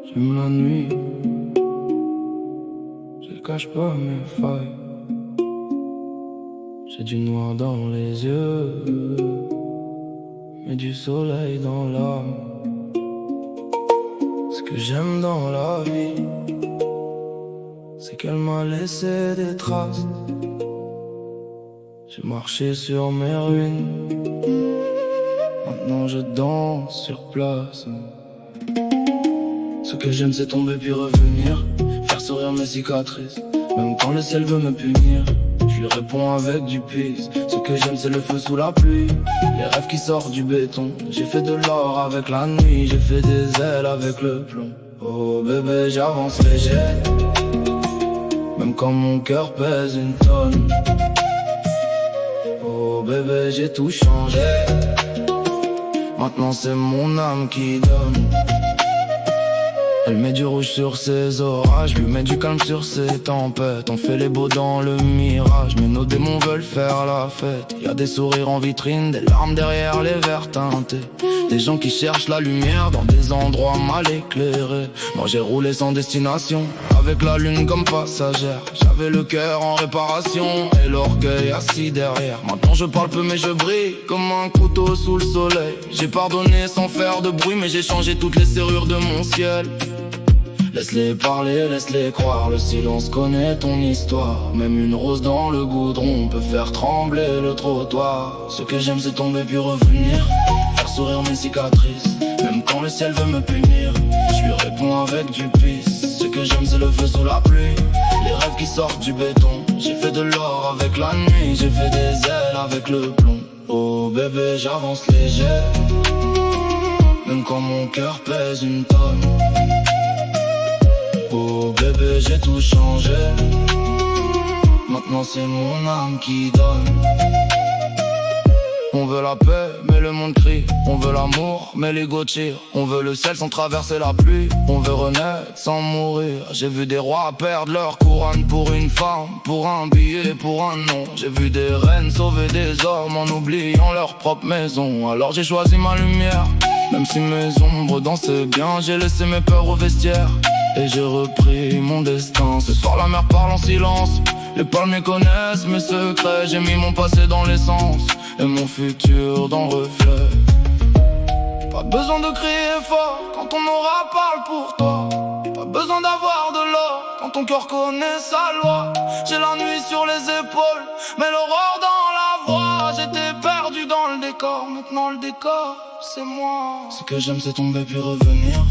J'aime la nuit, je ne cache pas mes failles. J'ai du noir dans les yeux, mais du soleil dans l'âme. Ce que j'aime dans la vie, c'est qu'elle m'a laissé des traces. J'ai marché sur mes ruines, maintenant je danse sur place. Ce que j'aime c'est tomber puis revenir, faire sourire mes cicatrices. Même quand le ciel veut me punir, je lui réponds avec du peace. Ce que j'aime c'est le feu sous la pluie, les rêves qui sortent du béton. J'ai fait de l'or avec la nuit, j'ai fait des ailes avec le plomb. Oh bébé j'avance léger, même quand mon cœur pèse une tonne. Oh bébé j'ai tout changé, maintenant c'est mon âme qui donne. Elle met du rouge sur ses orages, lui met du calme sur ses tempêtes. On fait les beaux dans le mirage, mais nos démons veulent faire la fête. Y'a des sourires en vitrine, des larmes derrière les verres teintés. Des gens qui cherchent la lumière dans des endroits mal éclairés. Moi j'ai roulé sans destination, avec la lune comme passagère. J'avais le cœur en réparation et l'orgueil assis derrière. Maintenant je parle peu mais je brille comme un couteau sous le soleil. J'ai pardonné sans faire de bruit, mais j'ai changé toutes les serrures de mon ciel. Laisse-les parler, laisse-les croire, le silence connaît ton histoire. Même une rose dans le goudron peut faire trembler le trottoir. Ce que j'aime c'est tomber puis revenir, faire sourire mes cicatrices. Même quand le ciel veut me punir, je lui réponds avec du peace. Ce que j'aime c'est le feu sous la pluie, les rêves qui sortent du béton. J'ai fait de l'or avec la nuit, j'ai fait des ailes avec le plomb. Oh bébé j'avance léger, même quand mon cœur pèse une tonne. Oh bébé j'ai tout changé, maintenant c'est mon âme qui donne. On veut la paix mais le monde crie, on veut l'amour mais l'ego tire. On veut le ciel sans traverser la pluie, on veut renaître sans mourir. J'ai vu des rois perdre leur couronne pour une femme, pour un billet, pour un nom. J'ai vu des reines sauver des hommes en oubliant leur propre maison. Alors j'ai choisi ma lumière, même si mes ombres dansaient bien. J'ai laissé mes peurs au vestiaire et j'ai repris mon destin. Ce soir la mer parle en silence, les palmiers connaissent mes secrets. J'ai mis mon passé dans l'essence et mon futur dans le reflet. Pas besoin de crier fort quand ton aura parle pour toi. Pas besoin d'avoir de l'or quand ton cœur connaît sa loi. J'ai la nuit sur les épaules mais l'aurore dans la voix. J'étais perdu dans le décor, maintenant le décor c'est moi. Ce que j'aime c'est tomber puis revenir,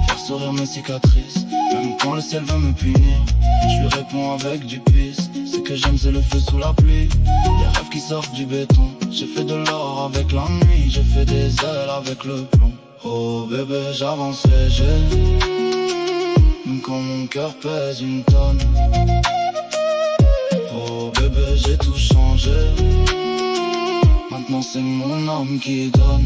faire sourire mes cicatrices. Même quand le ciel veut me punir, je lui réponds avec du peace. Ce que j'aime c'est le feu sous la pluie, les rêves qui sortent du béton. J'ai fait de l'or avec la nuit, j'ai fait des ailes avec le plomb. Oh bébé j'avance léger, même quand mon cœur pèse une tonne. Oh bébé j'ai tout changé, maintenant c'est mon âme qui donne.